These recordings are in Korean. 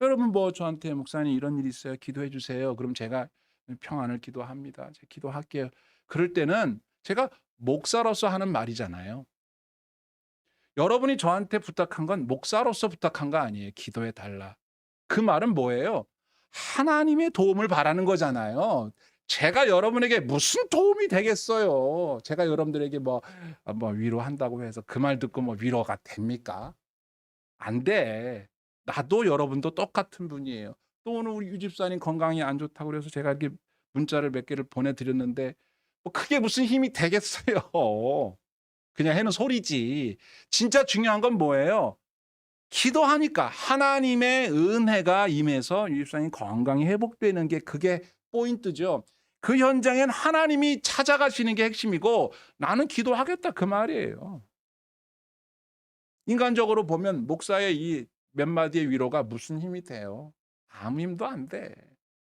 여러분 뭐 저한테 "목사님 이런 일이 있어요. 기도해 주세요." 그럼 제가 평안을 기도합니다. "제가 기도할게요." 그럴 때는 제가 목사로서 하는 말이잖아요. 여러분이 저한테 부탁한 건 목사로서 부탁한 거 아니에요. "기도해 달라." 그 말은 뭐예요? 하나님의 도움을 바라는 거잖아요. 제가 여러분에게 무슨 도움이 되겠어요. 제가 여러분들에게 뭐 위로한다고 해서 그 말 듣고 뭐 위로가 됩니까? 안 돼. 나도 여러분도 똑같은 분이에요. 또 오늘 우리 유 집사님 건강이 안 좋다고 그래서 제가 이렇게 문자를 몇 개를 보내 드렸는데 뭐 그게 무슨 힘이 되겠어요. 그냥 해는 소리지. 진짜 중요한 건 뭐예요? 기도하니까 하나님의 은혜가 임해서 유 집사님 건강이 회복되는 게 그게 포인트죠. 그 현장엔 하나님이 찾아가시는 게 핵심이고 "나는 기도하겠다." 그 말이에요. 인간적으로 보면 목사의 이 몇 마디의 위로가 무슨 힘이 돼요? 아무 힘도 안 돼.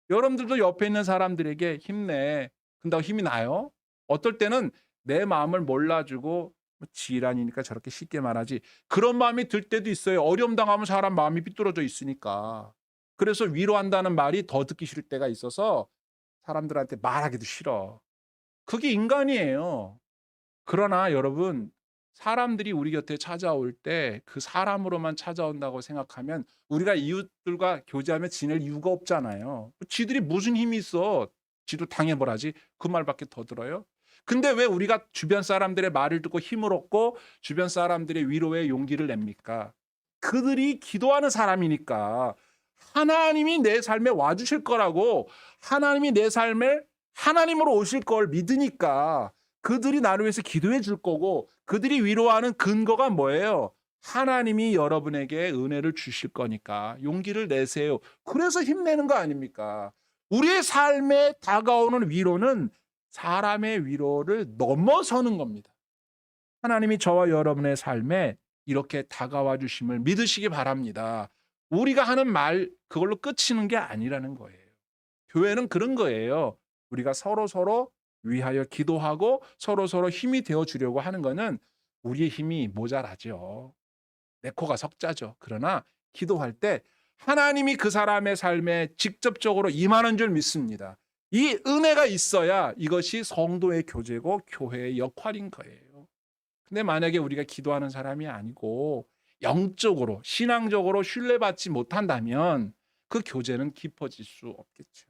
여러분들도 옆에 있는 사람들에게 "힘내." 그런다고 힘이 나요? 어떨 때는 내 마음을 몰라주고 뭐 지랄이니까 저렇게 쉽게 말하지 그런 마음이 들 때도 있어요. 어려움 당하면 사람 마음이 삐뚤어져 있으니까. 그래서 위로한다는 말이 더 듣기 싫을 때가 있어서 사람들한테 말하기도 싫어. 그게 인간이에요. 그러나 여러분 사람들이 우리 곁에 찾아올 때 그 사람으로만 찾아온다고 생각하면 우리가 이웃들과 교제하며 지낼 이유가 없잖아요. 지들이 무슨 힘이 있어. 지도 당해보라지. 그 말밖에 더 들어요? 근데 왜 우리가 주변 사람들의 말을 듣고 힘을 얻고 주변 사람들의 위로에 용기를 냅니까? 그들이 기도하는 사람이니까 하나님이 내 삶에 와주실 거라고 하나님이 내 삶에 하나님으로 오실 걸 믿으니까 그들이 나를 위해서 기도해 줄 거고 그들이 위로하는 근거가 뭐예요? 하나님이 여러분에게 은혜를 주실 거니까 용기를 내세요. 그래서 힘내는 거 아닙니까? 우리의 삶에 다가오는 위로는 사람의 위로를 넘어서는 겁니다. 하나님이 저와 여러분의 삶에 이렇게 다가와 주심을 믿으시기 바랍니다. 우리가 하는 말 그걸로 끝이는 게 아니라는 거예요. 교회는 그런 거예요. 우리가 서로서로 위하여 기도하고 서로서로 힘이 되어 주려고 하는 거는 우리의 힘이 모자라죠. 내 코가 석자죠. 그러나 기도할 때 하나님이 그 사람의 삶에 직접적으로 임하는 줄 믿습니다. 이 은혜가 있어야 이것이 성도의 교제고 교회의 역할인 거예요. 근데 만약에 우리가 기도하는 사람이 아니고 영적으로 신앙적으로 신뢰받지 못한다면 그 교제는 깊어질 수 없겠죠.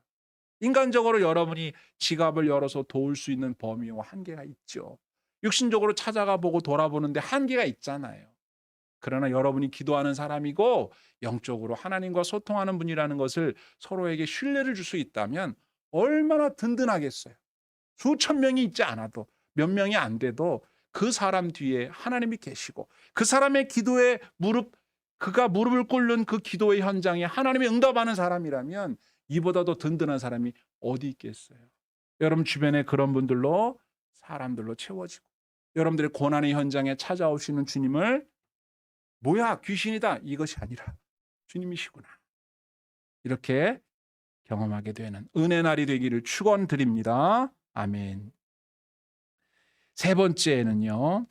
인간적으로 여러분이 지갑을 열어서 도울 수 있는 범위와 한계가 있죠. 육신적으로 찾아가 보고 돌아보는데 한계가 있잖아요. 그러나 여러분이 기도하는 사람이고 영적으로 하나님과 소통하는 분이라는 것을 서로에게 신뢰를 줄 수 있다면 얼마나 든든하겠어요. 수천 명이 있지 않아도 몇 명이 안 돼도 그 사람 뒤에 하나님이 계시고 그 사람의 기도에 그가 무릎을 꿇는 그 기도의 현장에 하나님이 응답하는 사람이라면 이보다 더 든든한 사람이 어디 있겠어요. 여러분 주변에 그런 분들로 사람들로 채워지고 여러분들의 고난의 현장에 찾아오시는 주님을 뭐야 귀신이다 이것이 아니라 주님이시구나 이렇게 경험하게 되는 은혜 날이 되기를 축원드립니다. 아멘. 세 번째는요.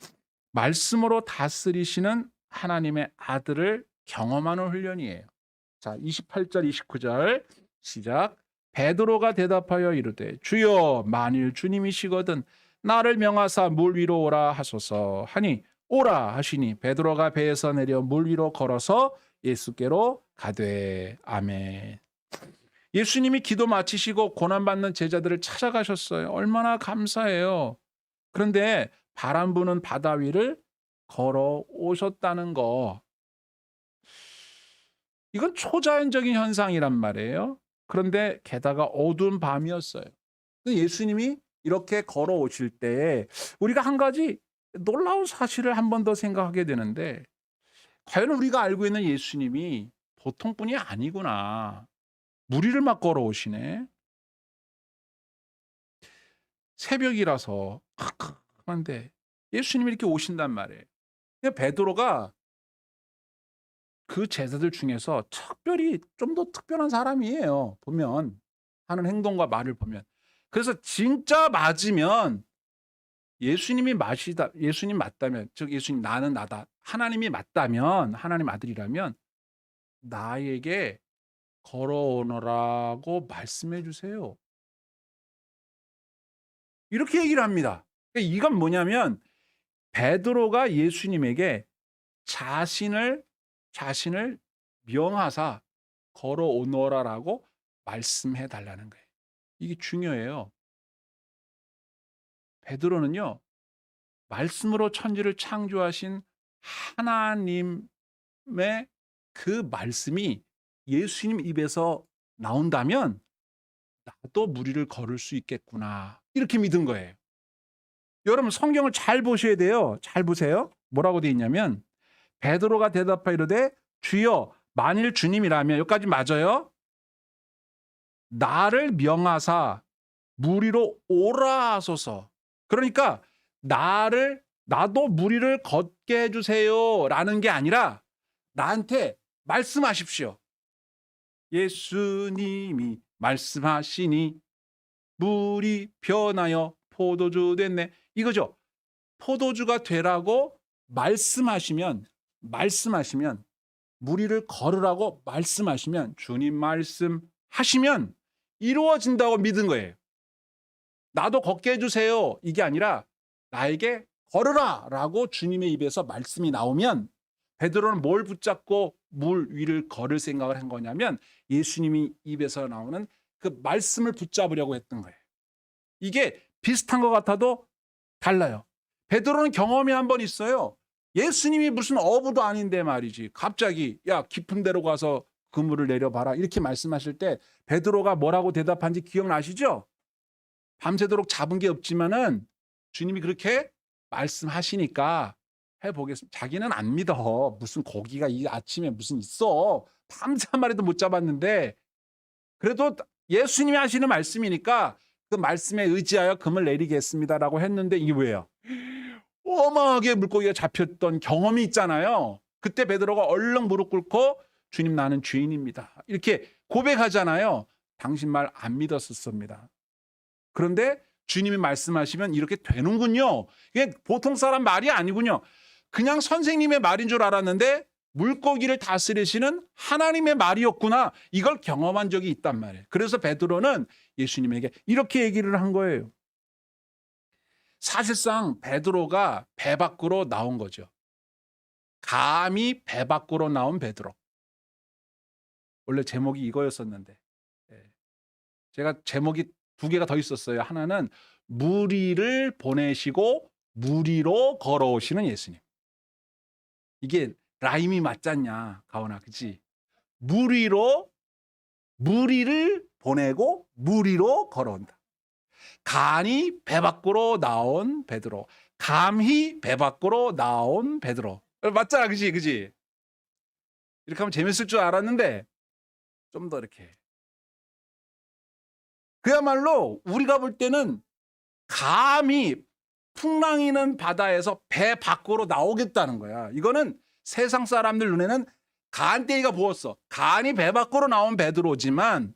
말씀으로 다스리시는 하나님의 아들을 경험하는 훈련이에요. 자, 28절 29절 시작. 베드로가 대답하여 이르되 주여 만일 주님이시거든 나를 명하사 물 위로 오라 하소서 하니 오라 하시니 베드로가 배에서 내려 물 위로 걸어서 예수께로 가되 아멘. 예수님이 기도 마치시고 고난받는 제자들을 찾아가셨어요. 얼마나 감사해요. 그런데 바람 부는 바다 위를 걸어오셨다는 거 이건 초자연적인 현상이란 말이에요. 그런데 게다가 어두운 밤이었어요. 근데 예수님이 이렇게 걸어오실 때 우리가 한 가지 놀라운 사실을 한 번 더 생각하게 되는데 과연 우리가 알고 있는 예수님이 보통 분이 아니구나. 무리를 막 걸어오시네. 새벽이라서 캄캄한데 예수님이 이렇게 오신단 말이에요. 그러니까 베드로가 그 제자들 중에서 특별히 좀 더 특별한 사람이에요. 보면 하는 행동과 말을 보면. 그래서 진짜 맞으면 예수님 맞다면 즉 예수님 나는 나다. 하나님이 맞다면 하나님 아들이라면 나에게 걸어오너라고 말씀해 주세요. 이렇게 얘기를 합니다. 그러니까 이건 뭐냐면 베드로가 예수님에게 자신을 명하사 걸어오너라라고 말씀해 달라는 거예요. 이게 중요해요. 베드로는요. 말씀으로 천지를 창조하신 하나님의 그 말씀이 예수님 입에서 나온다면 '나도 무리를 걸을 수 있겠구나.' 이렇게 믿은 거예요. 여러분 성경을 잘 보셔야 돼요. 잘 보세요. 뭐라고 돼 있냐면 베드로가 대답하여 이르되 주여 만일 주님이라면 여기까지 맞아요. 나를 명하사 무리로 오라 하소서. 그러니까 나도 무리를 걷게 해 주세요라는 게 아니라 나한테 말씀하십시오. 예수님이 말씀하시니 물이 변하여 포도주 됐네. 이거죠. 포도주가 되라고 말씀하시면 무리를 걸으라고 말씀하시면 주님 말씀하시면 이루어진다고 믿은 거예요. 나도 걷게 해주세요. 이게 아니라 나에게 걸으라라고 주님의 입에서 말씀이 나오면 베드로는 뭘 붙잡고 물 위를 걸을 생각을 한 거냐면 예수님이 입에서 나오는 그 말씀을 붙잡으려고 했던 거예요. 이게 비슷한 것 같아도 달라요. 베드로는 경험이 한 번 있어요. 예수님이 무슨 어부도 아닌데 말이지. 갑자기 야 깊은 데로 가서 그물을 내려봐라 이렇게 말씀하실 때 베드로가 뭐라고 대답한지 기억나시죠? 밤새도록 잡은 게 없지만은 주님이 그렇게 말씀하시니까 해보겠습니다. 자기는 안 믿어. 무슨 고기가 이 아침에 무슨 있어. 밤새 한 마리도 못 잡았는데 그래도 예수님이 하시는 말씀이니까 그 말씀에 의지하여 금을 내리겠습니다라고 했는데 이게 뭐예요? 어마하게 물고기가 잡혔던 경험이 있잖아요. 그때 베드로가 얼른 무릎 꿇고 주님 나는 죄인입니다. 이렇게 고백하잖아요. 당신 말 안 믿었었습니다. 그런데 주님이 말씀하시면 이렇게 되는군요. 이게 보통 사람 말이 아니군요. 그냥 선생님의 말인 줄 알았는데 물고기를 다스리시는 하나님의 말이었구나. 이걸 경험한 적이 있단 말이에요. 그래서 베드로는 예수님에게 이렇게 얘기를 한 거예요. 사실상 베드로가 배 밖으로 나온 거죠. 감히 배 밖으로 나온 베드로. 원래 제목이 이거였었는데 제가 제목이 두 개가 더 있었어요. 하나는 무리를 보내시고 무리로 걸어오시는 예수님. 이게 라임이 맞잖냐, 가온아, 그치? 무리를 보내고 무리로 걸어온다. 간이 배 밖으로 나온 베드로, 감히 배 밖으로 나온 베드로. 맞잖아, 그치? 이렇게 하면 재밌을 줄 알았는데 좀 더 이렇게. 그야말로 우리가 볼 때는 감히 풍랑이는 바다에서 배 밖으로 나오겠다는 거야. 이거는 세상 사람들 눈에는 간대기가 부었어. 간이 배 밖으로 나온 베드로지만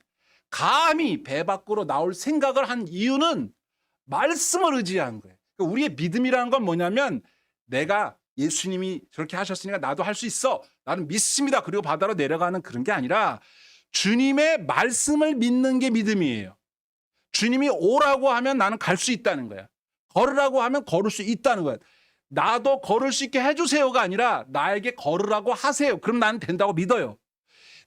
감히 배 밖으로 나올 생각을 한 이유는 말씀을 의지한 거예요. 그러니까 우리의 믿음이라는 건 뭐냐면 내가 예수님이 저렇게 하셨으니까 나도 할 수 있어. 나는 믿습니다. 그리고 바다로 내려가는 그런 게 아니라 주님의 말씀을 믿는 게 믿음이에요. 주님이 오라고 하면 나는 갈 수 있다는 거야. 걸으라고 하면 걸을 수 있다는 거야. 나도 걸을 수 있게 해주세요가 아니라 나에게 걸으라고 하세요. 그럼 나는 된다고 믿어요.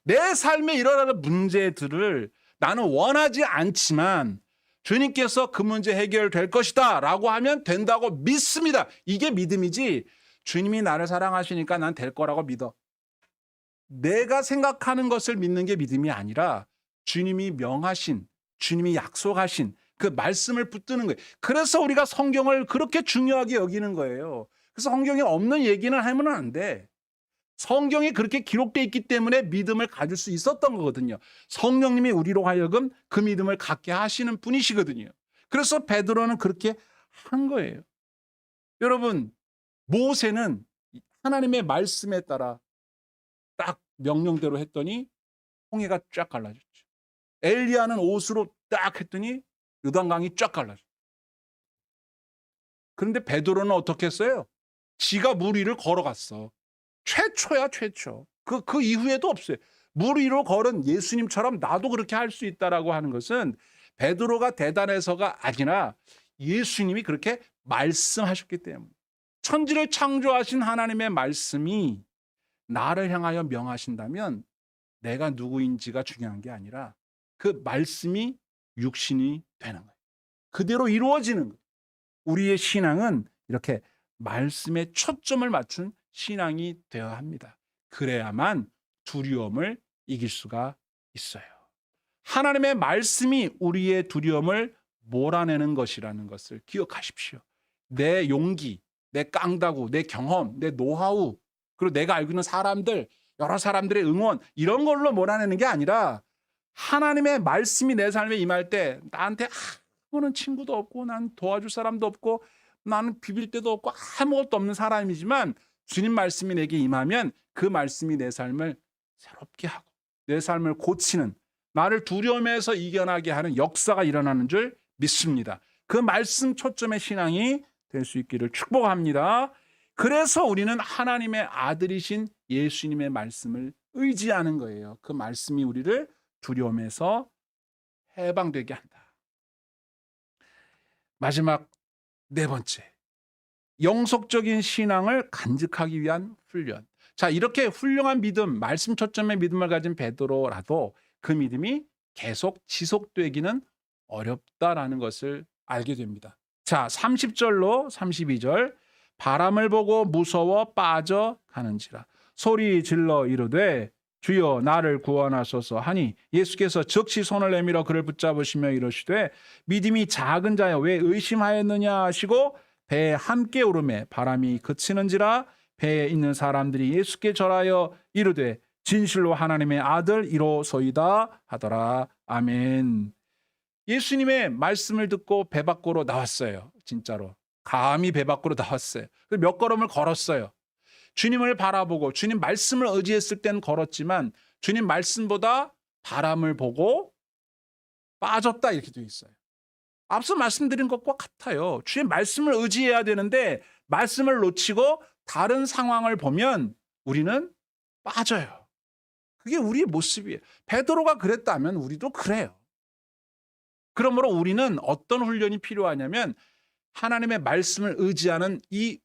내 삶에 일어나는 문제들을 나는 원하지 않지만 주님께서 그 문제 해결될 것이다 라고 하면 된다고 믿습니다. 이게 믿음이지 주님이 나를 사랑하시니까 난 될 거라고 믿어. 내가 생각하는 것을 믿는 게 믿음이 아니라 주님이 명하신, 주님이 약속하신 그 말씀을 붙드는 거예요. 그래서 우리가 성경을 그렇게 중요하게 여기는 거예요. 그래서 성경에 없는 얘기는 하면 안 돼. 성경에 그렇게 기록되어 있기 때문에 믿음을 가질 수 있었던 거거든요. 성령님이 우리로 하여금 그 믿음을 갖게 하시는 분이시거든요. 그래서 베드로는 그렇게 한 거예요. 여러분, 모세는 하나님의 말씀에 따라 딱 명령대로 했더니 홍해가 쫙 갈라졌죠. 엘리야는 옷으로 딱 했더니 요단강이 쫙 갈라졌죠. 그런데 베드로는 어떻게 했어요? 지가 물 위를 걸어갔어. 최초야, 최초. 그 이후에도 없어요. 물 위로 걸은 예수님처럼 나도 그렇게 할 수 있다라고 하는 것은 베드로가 대단해서가 아니라 예수님이 그렇게 말씀하셨기 때문에, 천지를 창조하신 하나님의 말씀이 나를 향하여 명하신다면 내가 누구인지가 중요한 게 아니라 그 말씀이 육신이 되는 거예요. 그대로 이루어지는 거예요. 우리의 신앙은 이렇게 말씀에 초점을 맞춘 신앙이 되어야 합니다. 그래야만 두려움을 이길 수가 있어요. 하나님의 말씀이 우리의 두려움을 몰아내는 것이라는 것을 기억하십시오. 내 용기, 내 깡다구, 내 경험, 내 노하우, 그리고 내가 알고 있는 사람들, 여러 사람들의 응원, 이런 걸로 몰아내는 게 아니라 하나님의 말씀이 내 삶에 임할 때 나한테 아무런 친구도 없고 난 도와줄 사람도 없고 나는 비빌 데도 없고 아무것도 없는 사람이지만 주님 말씀이 내게 임하면 그 말씀이 내 삶을 새롭게 하고 내 삶을 고치는, 나를 두려움에서 이겨나게 하는 역사가 일어나는 줄 믿습니다. 그 말씀 초점의 신앙이 될 수 있기를 축복합니다. 그래서 우리는 하나님의 아들이신 예수님의 말씀을 의지하는 거예요. 그 말씀이 우리를 두려움에서 해방되게 한다. 마지막 네 번째, 영속적인 신앙을 간직하기 위한 훈련. 자, 이렇게 훌륭한 믿음, 말씀 초점의 믿음을 가진 베드로라도 그 믿음이 계속 지속되기는 어렵다라는 것을 알게 됩니다. 자, 30절로 32절, 바람을 보고 무서워 빠져가는지라 소리 질러 이르되 주여 나를 구원하소서 하니 예수께서 즉시 손을 내밀어 그를 붙잡으시며 이르시되 믿음이 작은 자여 왜 의심하였느냐 하시고 배에 함께 오르매 바람이 그치는지라 배에 있는 사람들이 예수께 절하여 이르되 진실로 하나님의 아들 이로소이다 하더라. 아멘. 예수님의 말씀을 듣고 배 밖으로 나왔어요. 진짜로 감히 배 밖으로 나왔어요. 몇 걸음을 걸었어요. 주님을 바라보고 주님 말씀을 의지했을 때는 걸었지만 주님 말씀보다 바람을 보고 빠졌다 이렇게 되어 있어요. 앞서 말씀드린 것과 같아요. 주의 말씀을 의지해야 되는데 말씀을 놓치고 다른 상황을 보면 우리는 빠져요. 그게 우리의 모습이에요. 베드로가 그랬다면 우리도 그래요. 그러므로 우리는 어떤 훈련이 필요하냐면 하나님의 말씀을 의지하는 이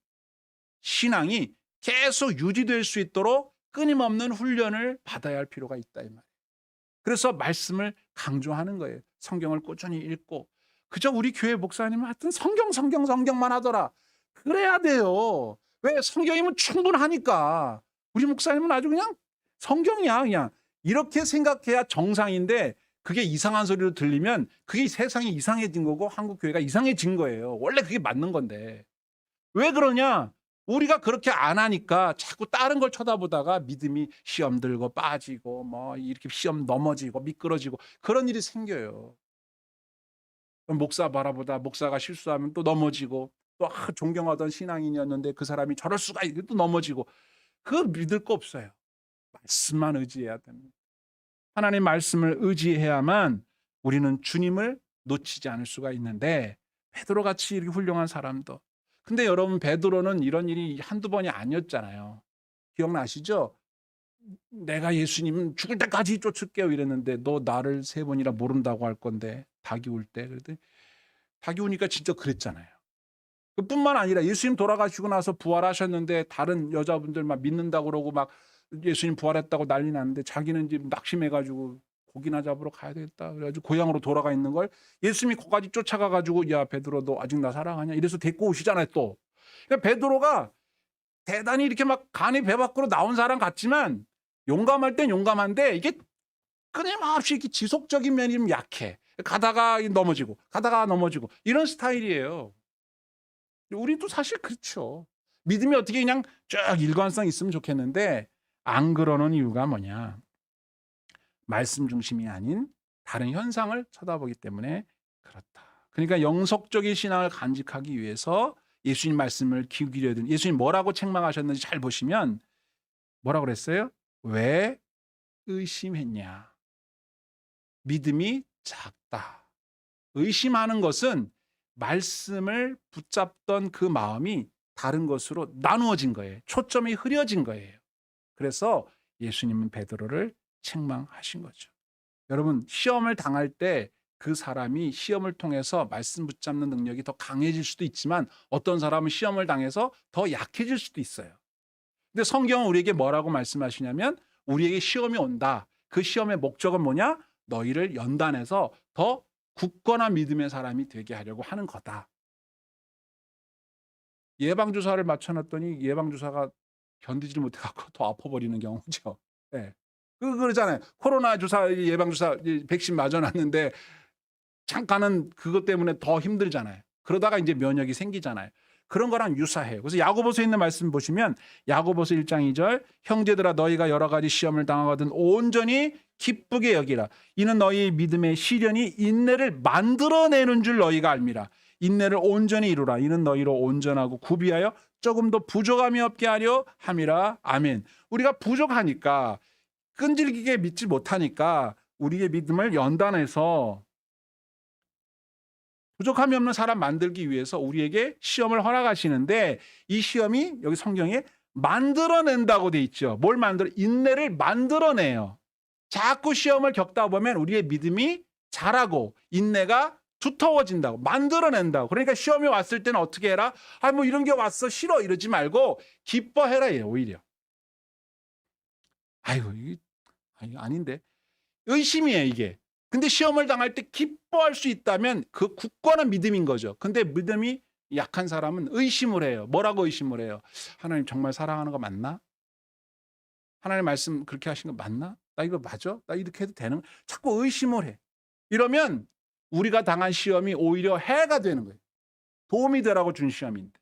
신앙이 계속 유지될 수 있도록 끊임없는 훈련을 받아야 할 필요가 있다 이 말이에요. 그래서 말씀을 강조하는 거예요. 성경을 꾸준히 읽고, 그저 우리 교회 목사님은 하여튼 성경만 하더라. 그래야 돼요. 왜? 성경이면 충분하니까. 우리 목사님은 아주 그냥 성경이야 그냥. 이렇게 생각해야 정상인데 그게 이상한 소리로 들리면 그게 세상이 이상해진 거고 한국 교회가 이상해진 거예요. 원래 그게 맞는 건데. 왜 그러냐? 우리가 그렇게 안 하니까 자꾸 다른 걸 쳐다보다가 믿음이 시험 들고 빠지고 뭐 이렇게 시험 넘어지고 미끄러지고 그런 일이 생겨요. 목사 바라보다 목사가 실수하면 또 넘어지고 또 존경하던 신앙인이었는데 그 사람이 저럴 수가 있고 또 넘어지고, 그거 믿을 거 없어요. 말씀만 의지해야 됩니다. 하나님 말씀을 의지해야만 우리는 주님을 놓치지 않을 수가 있는데 베드로같이 이렇게 훌륭한 사람도, 근데 여러분 베드로는 이런 일이 한두 번이 아니었잖아요. 기억나시죠? 내가 예수님 죽을 때까지 쫓을게요 이랬는데 너 나를 3번이나 모른다고 할 건데 닭이 울 때, 그랬더니 닭이 우니까 진짜 그랬잖아요. 그뿐만 아니라 예수님 돌아가시고 나서 부활하셨는데 다른 여자분들 막 믿는다고 그러고 막 예수님 부활했다고 난리 났는데 자기는 지금 낙심해가지고 고기나 잡으러 가야 되겠다 그래가지고 고향으로 돌아가 있는 걸 예수님이 거기까지 쫓아가가지고 야 베드로 너 아직 나 사랑하냐 이래서 데리고 오시잖아요 또. 그러니까 베드로가 대단히 이렇게 막 간이 배 밖으로 나온 사람 같지만 용감할 땐 용감한데 이게 끊임없이 이렇게 지속적인 면이 좀 약해. 가다가 넘어지고 가다가 넘어지고 이런 스타일이에요. 우리도 사실 그렇죠. 믿음이 어떻게 그냥 쭉 일관성 있으면 좋겠는데 안 그러는 이유가 뭐냐? 말씀 중심이 아닌 다른 현상을 쳐다보기 때문에 그렇다. 그러니까 영속적인 신앙을 간직하기 위해서 예수님 말씀을 귀 기울여야 되는, 예수님 뭐라고 책망하셨는지 잘 보시면 뭐라고 그랬어요? 왜 의심했냐? 믿음이 작다. 의심하는 것은 말씀을 붙잡던 그 마음이 다른 것으로 나누어진 거예요. 초점이 흐려진 거예요. 그래서 예수님은 베드로를 책망하신 거죠. 여러분, 시험을 당할 때 그 사람이 시험을 통해서 말씀 붙잡는 능력이 더 강해질 수도 있지만 어떤 사람은 시험을 당해서 더 약해질 수도 있어요. 근데 성경은 우리에게 뭐라고 말씀하시냐면 우리에게 시험이 온다. 그 시험의 목적은 뭐냐? 너희를 연단해서 더 굳건한 믿음의 사람이 되게 하려고 하는 거다. 예방주사를 맞춰놨더니 예방주사가 견디지를 못해갖고 더 아파버리는 경우죠. 예. 그러잖아요. 코로나 주사, 예방주사, 백신 맞아놨는데 잠깐은 그것 때문에 더 힘들잖아요. 그러다가 이제 면역이 생기잖아요. 그런 거랑 유사해요. 그래서 야고보서에 있는 말씀 보시면 야고보서 1장 2절 형제들아 너희가 여러 가지 시험을 당하거든 온전히 기쁘게 여기라. 이는 너희 믿음의 시련이 인내를 만들어내는 줄 너희가 알미라. 인내를 온전히 이루라. 이는 너희로 온전하고 구비하여 조금도 부족함이 없게 하려 함이라. 아멘. 우리가 부족하니까 끈질기게 믿지 못하니까 우리의 믿음을 연단해서 부족함이 없는 사람 만들기 위해서 우리에게 시험을 허락하시는데 이 시험이 여기 성경에 만들어낸다고 돼 있죠. 뭘 인내를 만들어내요. 자꾸 시험을 겪다 보면 우리의 믿음이 자라고 인내가 두터워진다고 만들어낸다고. 그러니까 시험이 왔을 때는 어떻게 해라? 뭐 이런 게 왔어 싫어 이러지 말고 기뻐해라 이래요. 오히려. 이게 아닌데. 의심이에요 이게. 근데 시험을 당할 때 기뻐할 수 있다면 그 굳건한 믿음인 거죠. 근데 믿음이 약한 사람은 의심을 해요. 뭐라고 의심을 해요? 하나님 정말 사랑하는 거 맞나? 하나님 말씀 그렇게 하신 거 맞나? 나 이거 맞아? 나 이렇게 해도 되는? 자꾸 의심을 해. 이러면 우리가 당한 시험이 오히려 해가 되는 거예요. 도움이 되라고 준 시험인데.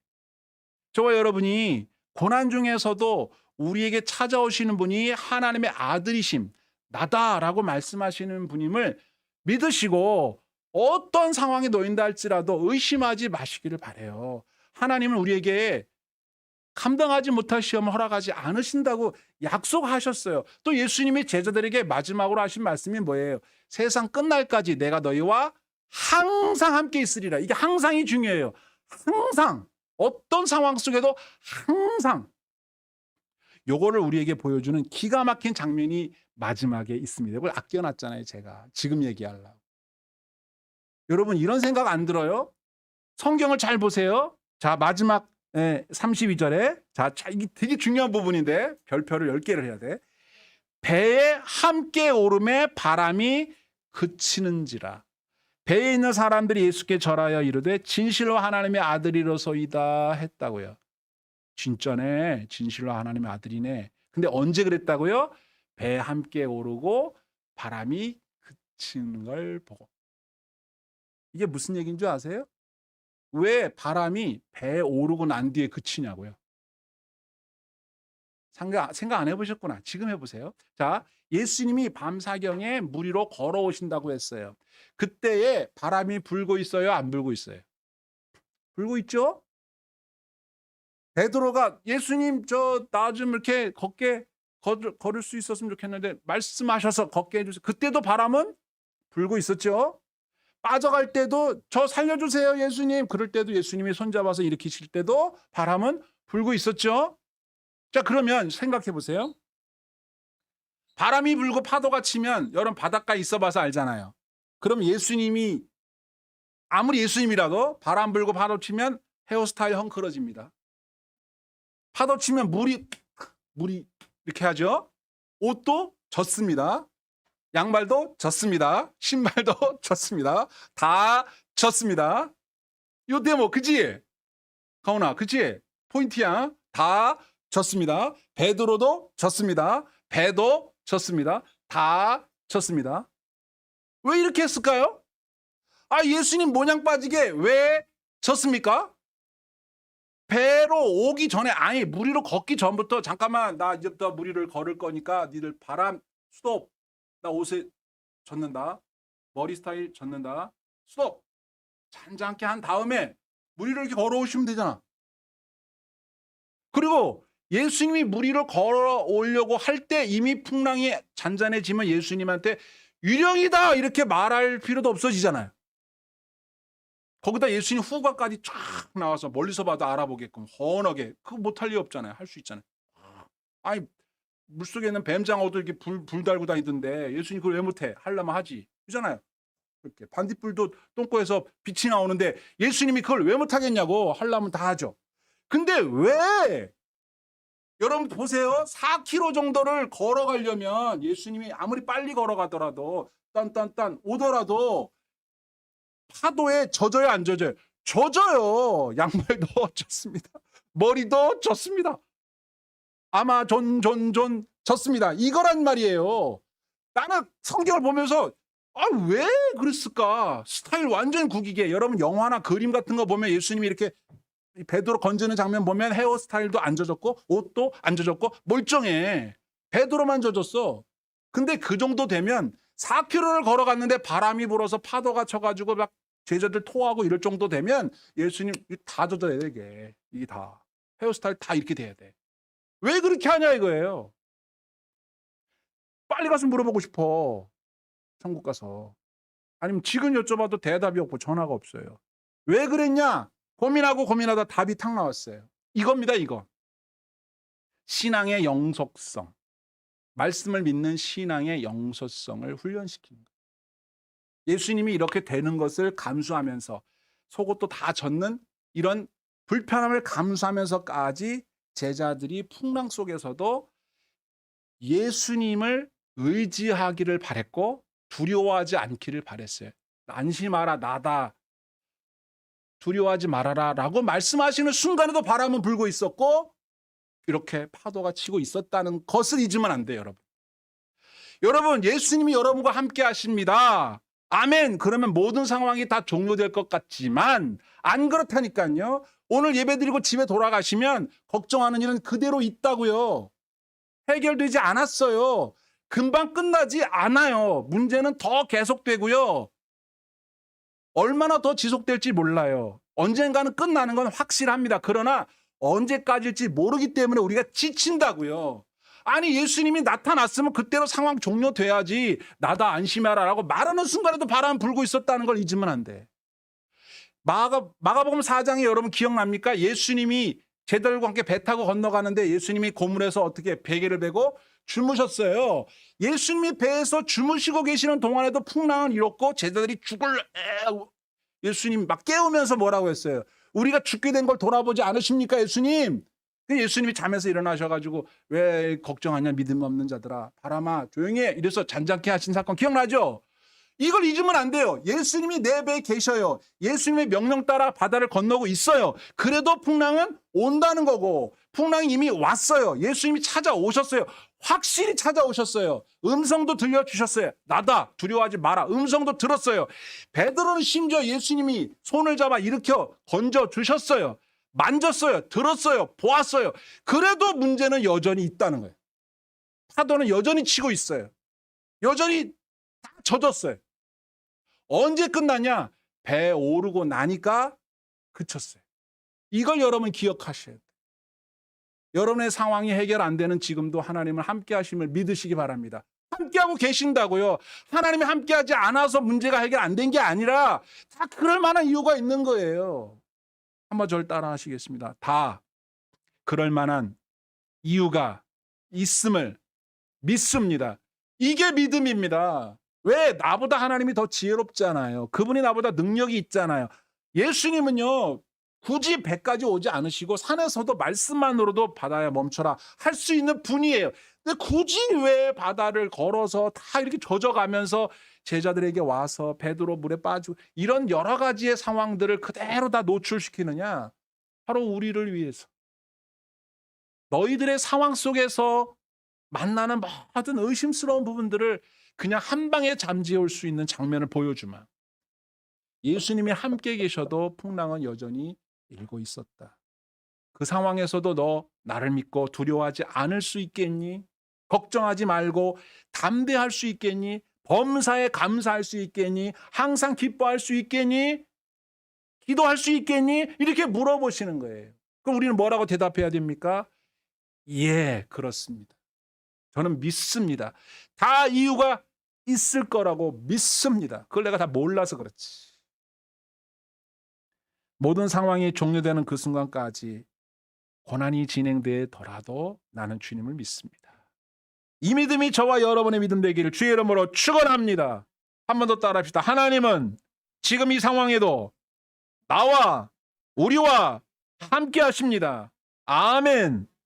저와 여러분이 고난 중에서도 우리에게 찾아오시는 분이 하나님의 아들이심, 나다라고 말씀하시는 분임을 믿으시고 어떤 상황에 놓인다 할지라도 의심하지 마시기를 바라요. 하나님은 우리에게 감당하지 못할 시험을 허락하지 않으신다고 약속하셨어요. 또 예수님이 제자들에게 마지막으로 하신 말씀이 뭐예요? 세상 끝날까지 내가 너희와 항상 함께 있으리라. 이게 항상이 중요해요. 항상. 어떤 상황 속에도 항상. 요거를 우리에게 보여주는 기가 막힌 장면이 마지막에 있습니다. 이걸 아껴놨잖아요, 제가. 지금 얘기하려고. 여러분, 이런 생각 안 들어요? 성경을 잘 보세요. 자, 마지막 32절에. 자, 이게 되게 중요한 부분인데, 별표를 10개를 해야 돼. 배에 함께 오름에 바람이 그치는지라. 배에 있는 사람들이 예수께 절하여 이르되 진실로 하나님의 아들이로소이다 했다고요. 진짜네. 진실로 하나님의 아들이네. 근데 언제 그랬다고요? 배에 함께 오르고 바람이 그치는 걸 보고. 이게 무슨 얘기인 줄 아세요? 왜 바람이 배에 오르고 난 뒤에 그치냐고요. 생각 안 해보셨구나. 지금 해보세요. 자, 예수님이 밤사경에 물 위로 걸어오신다고 했어요. 그때에 바람이 불고 있어요? 안 불고 있어요? 불고 있죠? 베드로가 예수님 나 좀 이렇게 걸을 수 있었으면 좋겠는데 말씀하셔서 걷게 해주세요. 그때도 바람은 불고 있었죠. 빠져갈 때도 저 살려주세요 예수님. 그럴 때도 예수님이 손잡아서 일으키실 때도 바람은 불고 있었죠. 자, 그러면 생각해 보세요. 바람이 불고 파도가 치면 여러분 바닷가에 있어봐서 알잖아요. 그럼 예수님이 아무리 예수님이라도 바람 불고 파도 치면 헤어스타일 헝클어집니다. 파도 치면 물이 이렇게 하죠. 옷도 젖습니다. 양말도 젖습니다. 신발도 젖습니다. 다 젖습니다. 요 데모 그치? 가훈아 그치? 포인트야. 다 젖습니다. 베드로도 젖습니다. 배도 젖습니다. 다 젖습니다. 왜 이렇게 했을까요? 예수님 모양 빠지게 왜 젖습니까? 배로 오기 전에 아예 물 위로 걷기 전부터 잠깐만 나 이제부터 물 위를 걸을 거니까 니들 바람 스톱. 나 옷에 젖는다. 머리 스타일 젖는다. 스톱. 잔잔케 한 다음에 물 위로 이렇게 걸어오시면 되잖아. 그리고 예수님이 물 위로 걸어오려고 할 때 이미 풍랑이 잔잔해지면 예수님한테 유령이다 이렇게 말할 필요도 없어지잖아요. 거기다 예수님 후광까지 쫙 나와서 멀리서 봐도 알아보게끔 훤하게 그거 못할 리 없잖아요. 할 수 있잖아요. 아니 물속에 있는 뱀장어도 이렇게 불 달고 다니던데 예수님 그걸 왜 못해? 하려면 하지. 그잖아요. 이렇게 반딧불도 똥꼬에서 빛이 나오는데 예수님이 그걸 왜 못하겠냐고. 하려면 다 하죠. 근데 왜 여러분 보세요. 4km 정도를 걸어가려면 예수님이 아무리 빨리 걸어가더라도 딴딴딴 오더라도 파도에 젖어요, 안 젖어요? 젖어요. 양말도 젖습니다. 머리도 젖습니다. 아마 존 젖습니다. 이거란 말이에요. 나는 성경을 보면서 왜 그랬을까? 스타일 완전 구기게. 여러분 영화나 그림 같은 거 보면 예수님이 이렇게 베드로 건지는 장면 보면 헤어스타일도 안 젖었고 옷도 안 젖었고 멀쩡해. 베드로만 젖었어. 근데 그 정도 되면 4km를 걸어갔는데 바람이 불어서 파도가 쳐가지고 막 제자들 토하고 이럴 정도 되면 예수님 다 젖어야 돼. 이게 다. 헤어스타일 다 이렇게 돼야 돼. 왜 그렇게 하냐 이거예요. 빨리 가서 물어보고 싶어. 천국 가서. 아니면 지금 여쭤봐도 대답이 없고 전화가 없어요. 왜 그랬냐? 고민하다 답이 탁 나왔어요. 이겁니다, 이거. 신앙의 영속성. 말씀을 믿는 신앙의 영속성을 훈련시키는 거예요. 예수님이 이렇게 되는 것을 감수하면서 속옷도 다 젖는 이런 불편함을 감수하면서까지 제자들이 풍랑 속에서도 예수님을 의지하기를 바랬고 두려워하지 않기를 바랬어요. 안심하라 나다. 두려워하지 말아라 라고 말씀하시는 순간에도 바람은 불고 있었고 이렇게 파도가 치고 있었다는 것을 잊으면 안 돼요. 여러분 예수님이 여러분과 함께 하십니다. 아멘. 그러면 모든 상황이 다 종료될 것 같지만 안 그렇다니까요. 오늘 예배드리고 집에 돌아가시면 걱정하는 일은 그대로 있다고요. 해결되지 않았어요. 금방 끝나지 않아요. 문제는 더 계속되고요. 얼마나 더 지속될지 몰라요. 언젠가는 끝나는 건 확실합니다. 그러나 언제까지일지 모르기 때문에 우리가 지친다고요. 아니 예수님이 나타났으면 그때로 상황 종료돼야지 나다 안심하라라고 말하는 순간에도 바람 불고 있었다는 걸 잊으면 안 돼. 마가복음 4장에 여러분 기억납니까? 예수님이 제자들과 함께 배 타고 건너가는데 예수님이 고물에서 어떻게 베개를 베고 주무셨어요. 예수님이 배에서 주무시고 계시는 동안에도 풍랑은 일었고 제자들이 예수님 막 깨우면서 뭐라고 했어요? 우리가 죽게 된 걸 돌아보지 않으십니까 예수님? 예수님이 잠에서 일어나셔가지고 왜 걱정하냐 믿음 없는 자들아 바람아 조용히 해 이래서 잔잔케 하신 사건 기억나죠? 이걸 잊으면 안 돼요. 예수님이 내 배에 계셔요. 예수님의 명령 따라 바다를 건너고 있어요. 그래도 풍랑은 온다는 거고 풍랑이 이미 왔어요. 예수님이 찾아오셨어요. 확실히 찾아오셨어요. 음성도 들려주셨어요. 나다 두려워하지 마라. 음성도 들었어요. 베드로는 심지어 예수님이 손을 잡아 일으켜 건져주셨어요. 만졌어요. 들었어요. 보았어요. 그래도 문제는 여전히 있다는 거예요. 파도는 여전히 치고 있어요. 여전히 다 젖었어요. 언제 끝나냐? 배 오르고 나니까 그쳤어요. 이걸 여러분 기억하셔야 돼요. 여러분의 상황이 해결 안 되는 지금도 하나님을 함께 하심을 믿으시기 바랍니다. 함께하고 계신다고요. 하나님이 함께하지 않아서 문제가 해결 안 된 게 아니라 다 그럴 만한 이유가 있는 거예요. 한번 저를 따라 하시겠습니다. 다 그럴 만한 이유가 있음을 믿습니다. 이게 믿음입니다. 왜? 나보다 하나님이 더 지혜롭잖아요. 그분이 나보다 능력이 있잖아요. 예수님은요. 굳이 배까지 오지 않으시고 산에서도 말씀만으로도 바다에 멈춰라 할 수 있는 분이에요. 근데 굳이 왜 바다를 걸어서 다 이렇게 젖어가면서 제자들에게 와서 베드로 물에 빠지고 이런 여러 가지의 상황들을 그대로 다 노출시키느냐? 바로 우리를 위해서. 너희들의 상황 속에서 만나는 모든 의심스러운 부분들을 그냥 한 방에 잠재울 수 있는 장면을 보여주마. 예수님이 함께 계셔도 풍랑은 여전히 일고 있었다. 그 상황에서도 너 나를 믿고 두려워하지 않을 수 있겠니? 걱정하지 말고 담대할 수 있겠니? 범사에 감사할 수 있겠니? 항상 기뻐할 수 있겠니? 기도할 수 있겠니? 이렇게 물어보시는 거예요. 그럼 우리는 뭐라고 대답해야 됩니까? 예, 그렇습니다. 저는 믿습니다. 다 이유가 있을 거라고 믿습니다. 그걸 내가 다 몰라서 그렇지. 모든 상황이 종료되는 그 순간까지 고난이 진행되더라도 나는 주님을 믿습니다. 이 믿음이 저와 여러분의 믿음 되기를 주의 이름으로 축원합니다. 한 번 더 따라합시다. 하나님은 지금 이 상황에도 나와 우리와 함께 하십니다. 아멘.